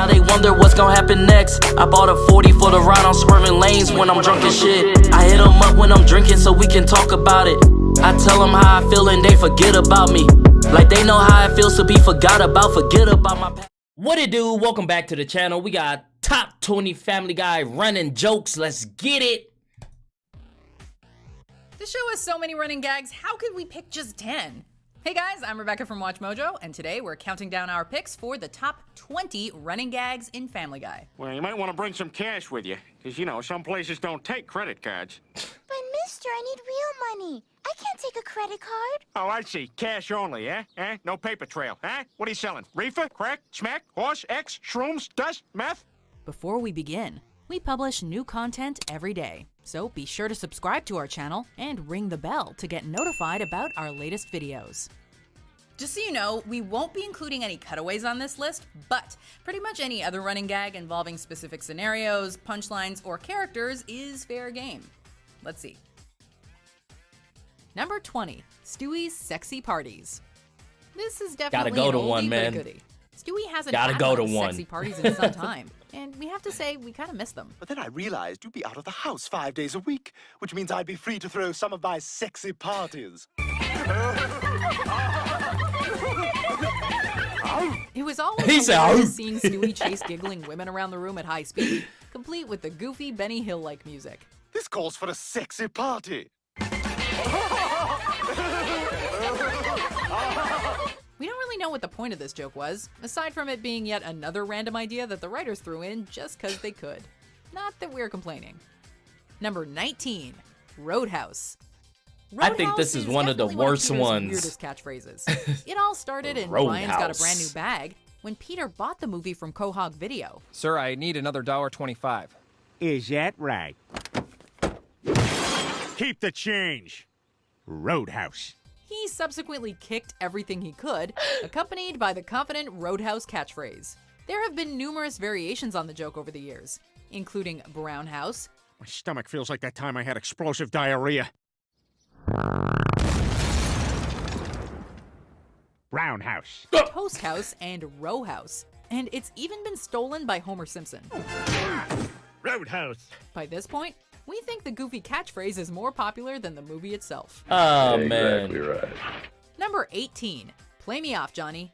now they wonder what's gonna happen next. I bought a 40 for the ride, I'm swerving lanes when I'm drunk as shit. I hit them up when I'm drinking so we can talk about it. I tell them how I feel and they forget about me. Like they know how it feels to be forgot about, forget about my past. What it do? Welcome back to the channel. We got top 20 Family Guy running jokes. Let's get it. The show has so many running gags, how could we pick just 10? Hey guys, I'm Rebecca from Watch Mojo, and today we're counting down our picks for the top 20 running gags in Family Guy. Well, you might want to bring some cash with you, because, you know, some places don't take credit cards. But, mister, I need real money. I can't take a credit card. Oh, I see. Cash only, eh? Eh? No paper trail, eh? What are you selling? Reefer? Crack? Smack? Horse? X? Shrooms? Dust? Meth? Before we begin, we publish new content every day, so be sure to subscribe to our channel and ring the bell to get notified about our latest videos. Just so you know, we won't be including any cutaways on this list, but pretty much any other running gag involving specific scenarios, punchlines, or characters is fair game. Let's see. Number 20, Stewie's Sexy Parties. This is definitely Gotta go an to one, oldie but a man. goodie. Stewie hasn't Gotta had go a lot to of one. sexy parties in some time, and we have to say we kind of miss them. But then I realized you'd be out of the house 5 days a week, which means I'd be free to throw some of my sexy parties. It was always He said, hilarious seeing Stewie chase giggling women around the room at high speed, complete with the goofy Benny Hill-like music. This calls for a sexy party. We don't really know what the point of this joke was, aside from it being yet another random idea that the writers threw in just because they could. Not that we're complaining. Number 19, Roadhouse. I think this is one of the definitely worst Peter's ones. Weirdest catchphrases. It all started in Ryan's got a Roadhouse. brand new bag when Peter bought the movie from Quahog Video. Sir, I need another $1.25. Is that right? Keep the change. Roadhouse. He subsequently kicked everything he could, accompanied by the confident Roadhouse catchphrase. There have been numerous variations on the joke over the years, including Brown House, My stomach feels like that time I had explosive diarrhea. Roundhouse. Toast House, and Row House. And it's even been stolen by Homer Simpson. Roadhouse. By this point, we think the goofy catchphrase is more popular than the movie itself. Oh, man. Exactly right. Number 18, Play Me Off, Johnny.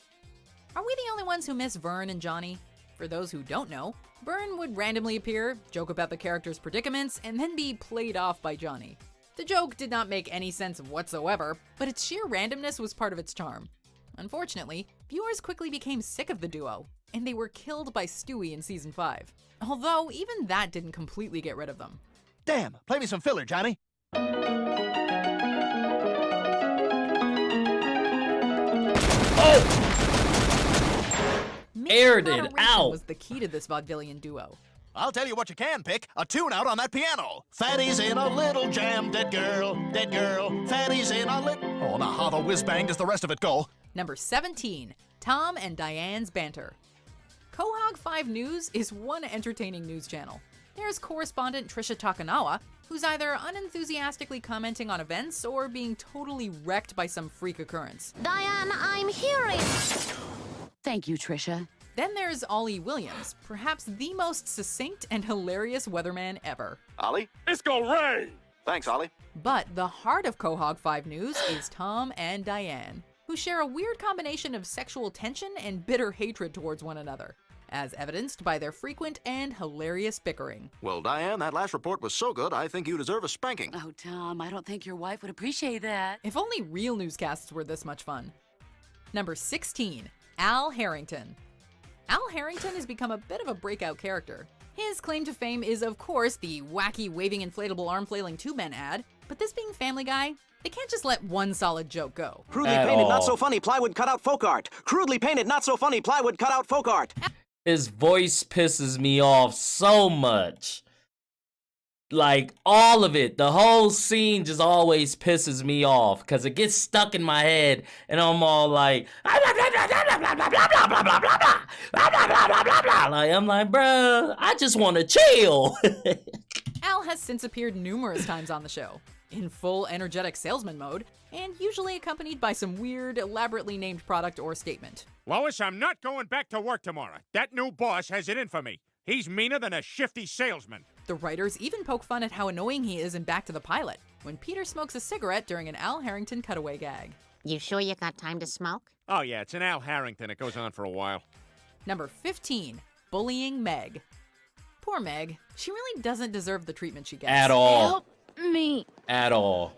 Are we the only ones who miss Vern and Johnny? For those who don't know, Vern would randomly appear, joke about the character's predicaments, and then be played off by Johnny. The joke did not make any sense whatsoever, but its sheer randomness was part of its charm. Unfortunately, viewers quickly became sick of the duo, and they were killed by Stewie in season 5. Although, even that didn't completely get rid of them. Damn, play me some filler, Johnny. Aired it Moderation out. was the key to this vaudevillian duo. I'll tell you what you can pick, a tune out on that piano. Fatty's in a little jam, dead girl, Fatty's in a lit... Oh, now how the whiz-bang does the rest of it go? Number 17, Tom and Diane's banter. Quahog 5 News is one entertaining news channel. There's correspondent Trisha Takanawa, who's either unenthusiastically commenting on events or being totally wrecked by some freak occurrence. Diane, I'm hearing. Thank you, Trisha. Then there's Ollie Williams, perhaps the most succinct and hilarious weatherman ever. Ollie? It's gonna rain. Thanks, Ollie. But the heart of Quahog 5 News is Tom and Diane, who share a weird combination of sexual tension and bitter hatred towards one another, as evidenced by their frequent and hilarious bickering. Well, Diane, that last report was so good, I think you deserve a spanking. Oh, Tom, I don't think your wife would appreciate that. If only real newscasts were this much fun. Number 16, Al Harrington. Al Harrington has become a bit of a breakout character. His claim to fame is, of course, the wacky waving inflatable arm flailing tube man ad, but this being Family Guy, they can't just let one solid joke go. Crudely At painted, all. not so funny, plywood cut out folk art. Crudely painted, not so funny, plywood cut out folk art. His voice pisses me off so much. Like, all of it. The whole scene just always pisses me off because it gets stuck in my head and I'm all like, like, I'm like, bruh, I just want to chill. Al has since appeared numerous times on the show. in full energetic salesman mode, and usually accompanied by some weird, elaborately named product or statement. Lois, I'm not going back to work tomorrow. That new boss has it in for me. He's meaner than a shifty salesman. The writers even poke fun at how annoying he is in Back to the Pilot, when Peter smokes a cigarette during an Al Harrington cutaway gag. You sure you got time to smoke? Oh, yeah, it's an Al Harrington. It goes on for a while. Number 15, bullying Meg. Poor Meg. She really doesn't deserve the treatment she gets. At all. Help me. At all.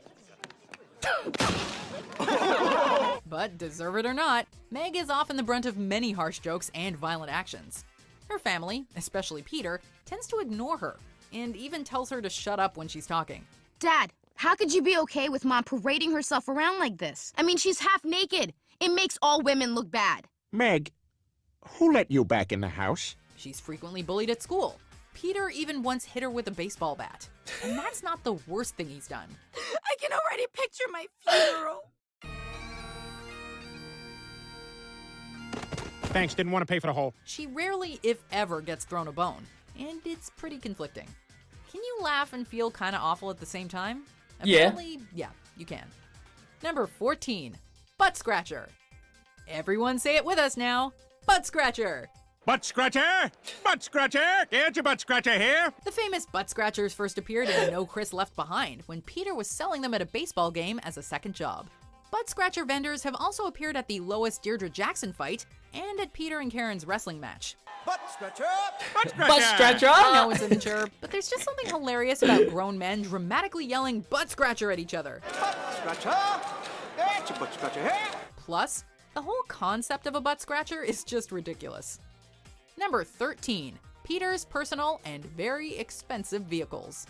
But deserve it or not, Meg is often the brunt of many harsh jokes and violent actions. Her family, especially Peter, tends to ignore her, and even tells her to shut up when she's talking. Dad, how could you be okay with Mom parading herself around like this? I mean, she's half naked. It makes all women look bad. Meg, who let you back in the house? She's frequently bullied at school. Peter even once hit her with a baseball bat. And that's not the worst thing he's done. I can already picture my funeral. Thanks, didn't want to pay for the whole. She rarely, if ever, gets thrown a bone, and it's pretty conflicting. Can you laugh and feel kinda awful at the same time? Yeah. Apparently, yeah, you can. Number 14, butt scratcher. Everyone say it with us now. Butt scratcher. Butt scratcher! Butt scratcher! Get your butt scratcher here! The famous butt scratchers first appeared in No Chris Left Behind when Peter was selling them at a baseball game as a second job. Butt scratcher vendors have also appeared at the Lois Deirdre Jackson fight and at Peter and Karen's wrestling match. Butt scratcher! Butt scratcher! Butt scratcher! I know it's immature, but there's just something hilarious about grown men dramatically yelling butt scratcher at each other. Butt scratcher! Get your butt scratcher here! Plus, the whole concept of a butt scratcher is just ridiculous. Number 13, Peter's personal and very expensive vehicles.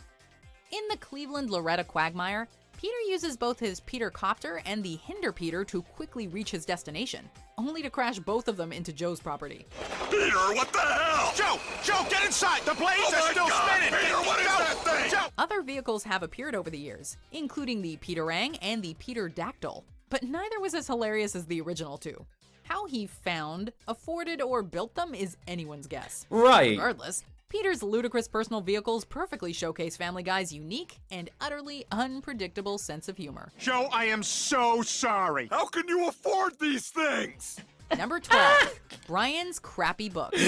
In the Cleveland Loretta Quagmire, Peter uses both his Peter Copter and the Hinder Peter to quickly reach his destination, only to crash both of them into Joe's property. Peter, what the hell? Joe, get inside! The blades are still spinning! Peter, what is that thing? Joe! Other vehicles have appeared over the years, including the Peterang and the Peter Dactyl, but neither was as hilarious as the original two. How he found, afforded, or built them is anyone's guess. Right. Regardless, Peter's ludicrous personal vehicles perfectly showcase Family Guy's unique and utterly unpredictable sense of humor. Joe, I am so sorry. How can you afford these things? Number 12, Brian's crappy books.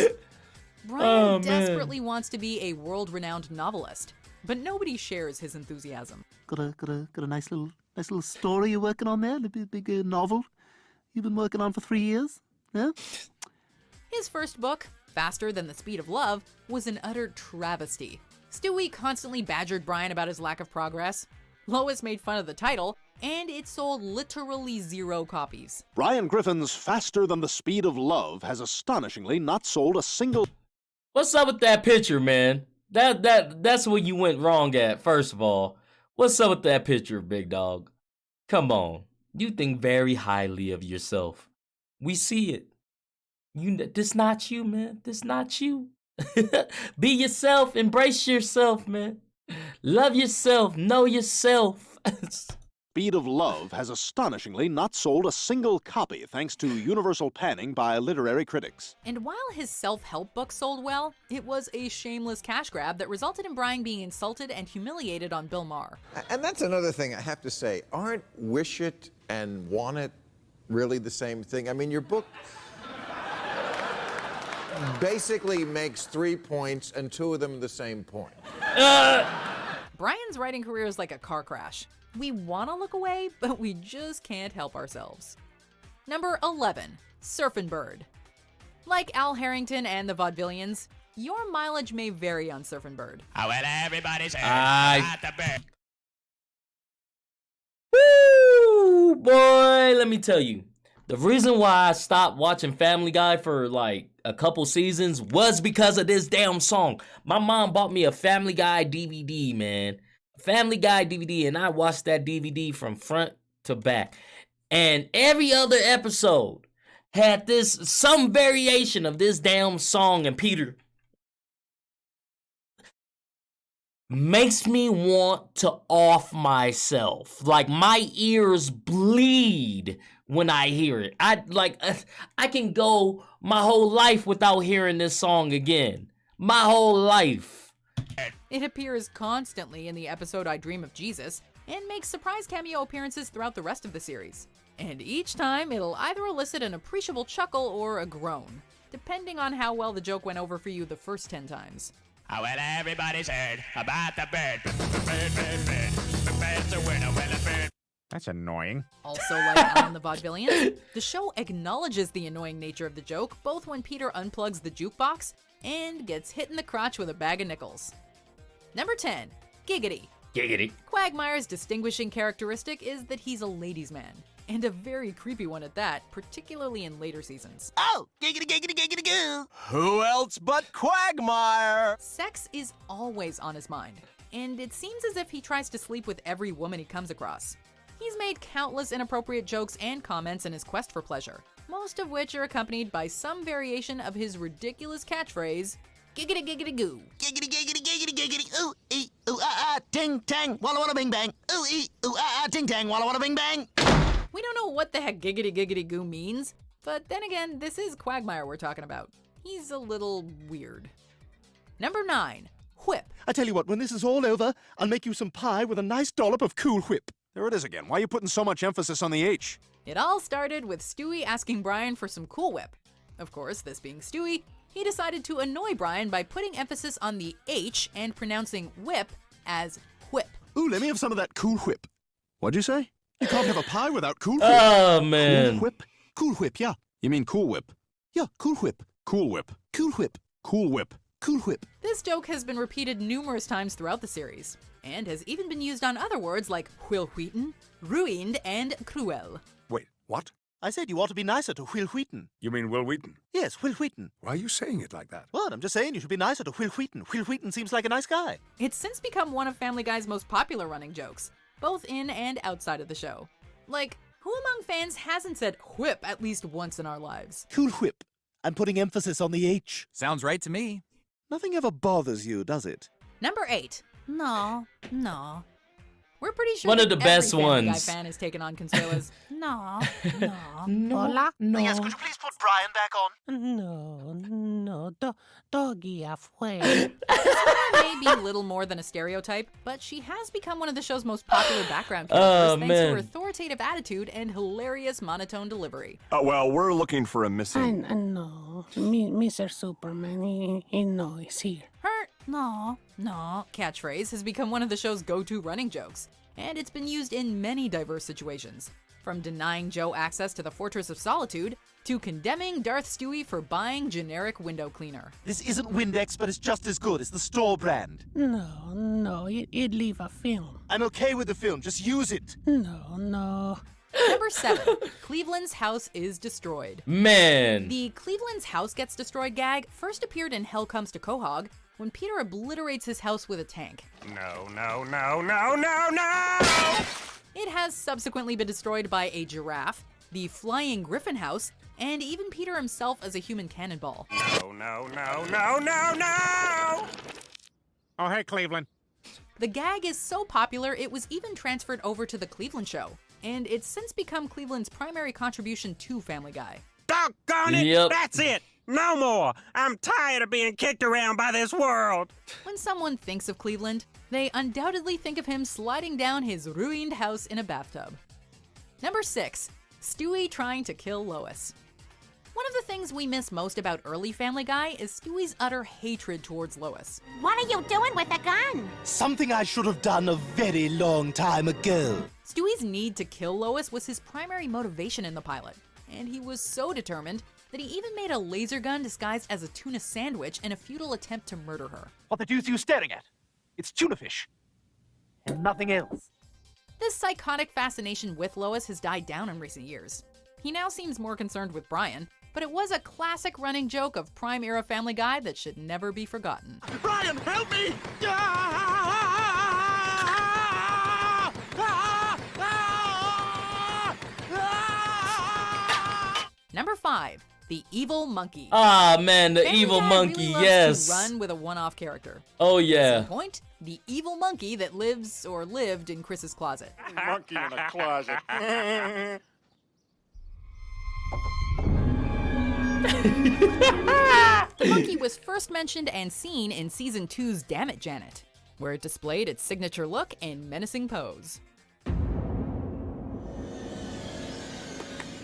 Brian Oh, man. desperately wants to be a world-renowned novelist, but nobody shares his enthusiasm. Got a nice little story you're working on there, a big novel you've been working on for 3 years, yeah? His first book, Faster Than the Speed of Love, was an utter travesty. Stewie constantly badgered Brian about his lack of progress. Lois made fun of the title, and it sold literally 0 copies. Brian Griffin's Faster Than the Speed of Love has astonishingly not sold a single... What's up with that picture, man? That's where you went wrong at, first of all. What's up with that picture, big dog? Come on. You think very highly of yourself. We see it. This not you, man. This not you. Be yourself. Embrace yourself, man. Love yourself. Know yourself. Speed of Love has astonishingly not sold a single copy thanks to universal panning by literary critics. And while his self-help book sold well, it was a shameless cash grab that resulted in Brian being insulted and humiliated on Bill Maher. And that's another thing I have to say. Aren't Wish It and Want It really the same thing? I mean, your book basically makes 3 points and 2 of them the same point. Brian's writing career is like a car crash. We want to look away, but we just can't help ourselves. Number 11, Surfin' Bird. Like Al Harrington and the Vaudevillians, your mileage may vary on Surfin' Bird. Oh, well, everybody's Woo, boy, let me tell you. The reason why I stopped watching Family Guy for like a couple seasons was because of this damn song. My mom bought me a Family Guy DVD, man. Family Guy DVD, and I watched that DVD from front to back. And every other episode had some variation of this damn song, and Peter makes me want to off myself. Like, my ears bleed when I hear it. I can go my whole life without hearing this song again. My whole life. It appears constantly in the episode I Dream of Jesus, and makes surprise cameo appearances throughout the rest of the series. And each time, it'll either elicit an appreciable chuckle or a groan, depending on how well the joke went over for you the first 10 times. Oh, well, everybody's heard about the bird. The bird's a winner, well, a bird. That's annoying. Also, like Alan the Vaudevillian, the show acknowledges the annoying nature of the joke both when Peter unplugs the jukebox and gets hit in the crotch with a bag of nickels. Number 10, Giggity. Giggity. Quagmire's distinguishing characteristic is that he's a ladies' man, and a very creepy one at that, particularly in later seasons. Oh, giggity, giggity, giggity, goo. Who else but Quagmire? Sex is always on his mind, and it seems as if he tries to sleep with every woman he comes across. He's made countless inappropriate jokes and comments in his quest for pleasure, most of which are accompanied by some variation of his ridiculous catchphrase, giggity giggity goo. Giggity, giggity, giggity, giggity, ooh, ee, ooh, ah, ah, ting, tang, walla, walla, bing, bang. Ooh, ee, ooh, ah, ah, ting, tang, walla, walla, bing, bang. We don't know what the heck giggity giggity goo means, but then again, this is Quagmire we're talking about. He's a little weird. Number 9, Whip. I tell you what, when this is all over, I'll make you some pie with a nice dollop of Cool Whip. There it is again. Why are you putting so much emphasis on the H? It all started with Stewie asking Brian for some Cool Whip. Of course, this being Stewie, he decided to annoy Brian by putting emphasis on the H and pronouncing whip as whip. Ooh, let me have some of that Cool Whip. What'd you say? You can't have a pie without Cool Whip. Oh, man. Cool Whip? Cool Whip, yeah. You mean Cool Whip? Yeah, Cool Whip. Cool Whip. Cool Whip. Cool Whip. Cool Whip. This joke has been repeated numerous times throughout the series, and has even been used on other words like whilwheaten, ruined, and cruel. Wait, what? I said you ought to be nicer to Will Wheaton. You mean Will Wheaton? Yes, Will Wheaton. Why are you saying it like that? What? I'm just saying you should be nicer to Will Wheaton. Will Wheaton seems like a nice guy. It's since become one of Family Guy's most popular running jokes, both in and outside of the show. Like, who among fans hasn't said whip at least once in our lives? Cool Whip. I'm putting emphasis on the H. Sounds right to me. Nothing ever bothers you, does it? Number 8. No. We're pretty sure One of that the best every Family Guy ones. fan has taken on Consuela's no. Hola? Yes, could you please put Brian back on? No, doggy halfway. May be little more than a stereotype, but she has become one of the show's most popular background characters thanks to her authoritative attitude and hilarious monotone delivery. Well, we're looking for a missing... No, Mr. Superman, he knows here. Her no catchphrase has become one of the show's go-to running jokes, and it's been used in many diverse situations, from denying Joe access to the Fortress of Solitude to condemning Darth Stewie for buying generic window cleaner. This isn't Windex, but it's just as good. It's the store brand. No, it leave a film. I'm okay with the film. Just use it. No. Number 7, Cleveland's house is destroyed. Man. The Cleveland's house gets destroyed gag first appeared in Hell Comes to Quahog when Peter obliterates his house with a tank. No! It has subsequently been destroyed by a giraffe, the flying griffin house, and even Peter himself as a human cannonball. No! Oh, hey, Cleveland. The gag is so popular it was even transferred over to The Cleveland Show, and it's since become Cleveland's primary contribution to Family Guy. Doggone it! Yep. That's it! No more! I'm tired of being kicked around by this world! When someone thinks of Cleveland, they undoubtedly think of him sliding down his ruined house in a bathtub. Number 6, Stewie trying to kill Lois. One of the things we miss most about early Family Guy is Stewie's utter hatred towards Lois. What are you doing with a gun? Something I should have done a very long time ago. Stewie's need to kill Lois was his primary motivation in the pilot, and he was so determined that he even made a laser gun disguised as a tuna sandwich in a futile attempt to murder her. What the deuce are you staring at? It's tuna fish. And nothing else. This psychotic fascination with Lois has died down in recent years. He now seems more concerned with Brian, but it was a classic running joke of prime-era Family Guy that should never be forgotten. Brian, help me! Number 5, the evil monkey. Ah, man, the Family evil Guy monkey, really loves yes. to run with a one-off character. Oh, Case yeah. in point, the evil monkey that lives or lived in Chris's closet. Monkey in a closet. The monkey was first mentioned and seen in Season 2's Damn It, Janet, where it displayed its signature look and menacing pose.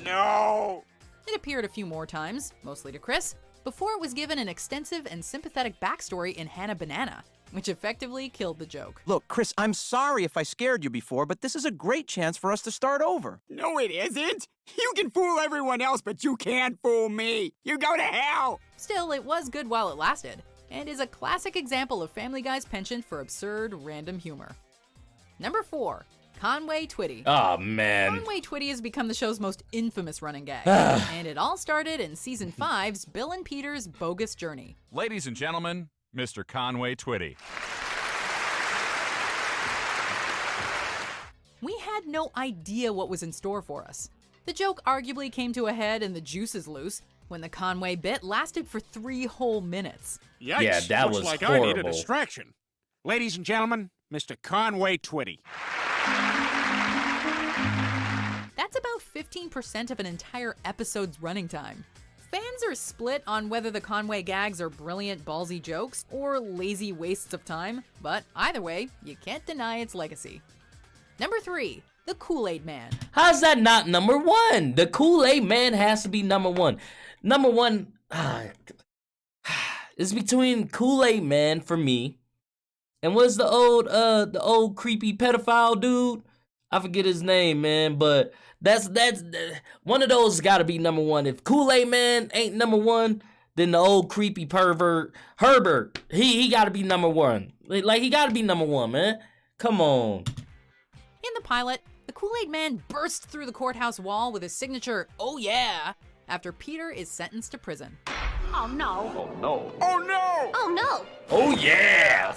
no! It appeared a few more times, mostly to Chris, before it was given an extensive and sympathetic backstory in Hannah Banana, which effectively killed the joke. Look, Chris, I'm sorry if I scared you before, but this is a great chance for us to start over. No, it isn't. You can fool everyone else, but you can't fool me. You go to hell. Still, it was good while it lasted, and is a classic example of Family Guy's penchant for absurd, random humor. Number 4. Conway Twitty. Oh, man. Conway Twitty has become the show's most infamous running gag, and it all started in Season 5's Bill and Peter's Bogus Journey. Ladies and gentlemen, Mr. Conway Twitty. We had no idea what was in store for us. The joke arguably came to a head in The Juice is Loose, when the Conway bit lasted for 3 whole minutes. Yikes, yeah, that looks was like horrible. I need a distraction. Ladies and gentlemen, Mr. Conway Twitty. That's about 15% of an entire episode's running time. Fans are split on whether the Conway gags are brilliant, ballsy jokes or lazy wastes of time, but either way, you can't deny its legacy. Number 3, the Kool-Aid Man. How's that not number 1? The Kool-Aid Man has to be number 1. Number 1 is between Kool-Aid Man for me and what's the old creepy pedophile dude? I forget his name, man, but that's one of those got to be number 1. If Kool-Aid Man ain't number 1, then the old creepy pervert Herbert, he got to be number 1. Like he got to be number 1, man. Come on. In the pilot, the Kool-Aid Man bursts through the courthouse wall with his signature, "Oh yeah," after Peter is sentenced to prison. Oh no. Oh, no. Oh no! Oh no. Oh yeah.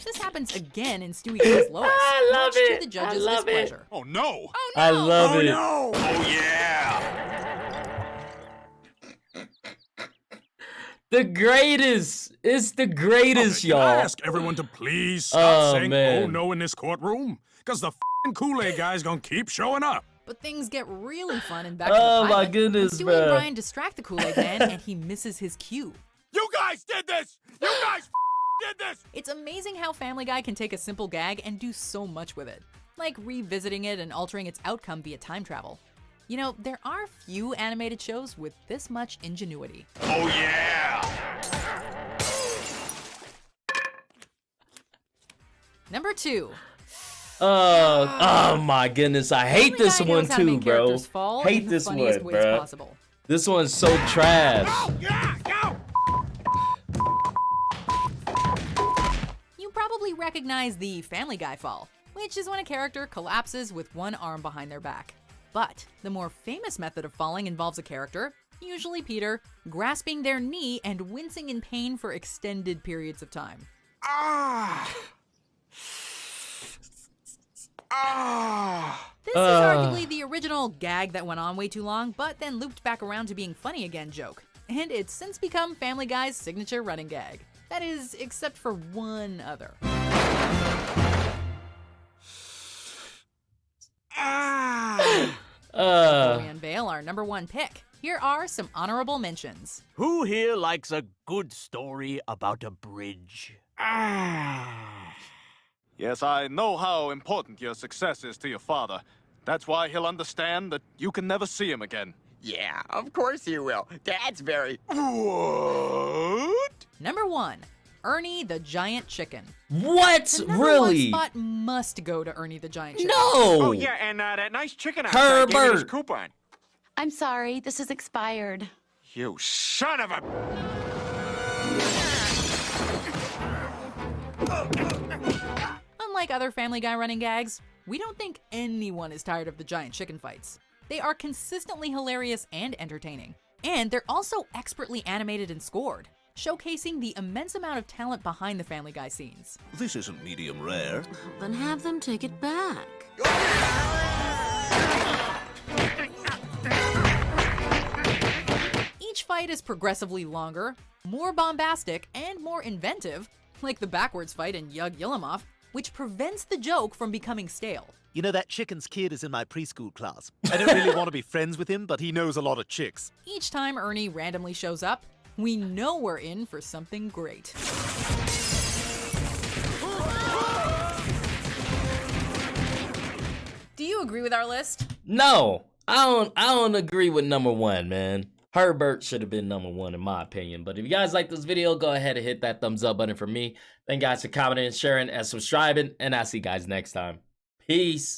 This happens again in Stewie Goes Lois, I love much it. to the judge's I love it. displeasure. Oh no! Oh no! I love Oh it. no! Oh, yeah! The greatest. It's the greatest, Can I y'all. ask everyone to please stop saying man. "oh no" in this courtroom? Because the f***ing Kool-Aid guy's gonna keep showing up. But things get really fun in Back to the Oh Pilot. my goodness, when Stewie and bruh. Brian distract the Kool-Aid Man and he misses his cue. You guys did this! You guys did this! It's amazing how Family Guy can take a simple gag and do so much with it, like revisiting it and altering its outcome via time travel. You know, there are few animated shows with this much ingenuity. Oh, yeah! Number 2. Oh my goodness, I hate Family this Guy one knows how to too, make bro. characters fall in Hate the this funniest one, ways bro. possible. This one's so trash. Oh yeah, go! You probably recognize the Family Guy fall, which is when a character collapses with one arm behind their back. But the more famous method of falling involves a character, usually Peter, grasping their knee and wincing in pain for extended periods of time. Ah! Ah! This is arguably the original gag that went on way too long, but then looped back around to being funny again joke. And it's since become Family Guy's signature running gag. That is, except for one other. Before we unveil our number 1 pick, here are some honorable mentions. Who here likes a good story about a bridge? Yes, I know how important your success is to your father. That's why he'll understand that you can never see him again. Yeah, of course you will. Dad's very... What? Number 1, Ernie the Giant Chicken. What? The number Really? 1 spot must go to Ernie the Giant Chicken. No! Oh, yeah, and that nice chicken outside gave me this Herbert. coupon. I'm sorry, this is expired. You son of a... Unlike other Family Guy running gags, we don't think anyone is tired of the giant chicken fights. They are consistently hilarious and entertaining. And they're also expertly animated and scored, showcasing the immense amount of talent behind the Family Guy scenes. This isn't medium rare. Then have them take it back. Each fight is progressively longer, more bombastic, and more inventive, like the backwards fight in Yug Yillimov, which prevents the joke from becoming stale. You know, that chicken's kid is in my preschool class. I don't really want to be friends with him, but he knows a lot of chicks. Each time Ernie randomly shows up, we know we're in for something great. Do you agree with our list? No, I don't agree with number one, man. Herbert should have been number one in my opinion. But if you guys like this video, go ahead and hit that thumbs up button for me. Thank you guys for commenting, sharing, and subscribing. And I'll see you guys next time. Peace.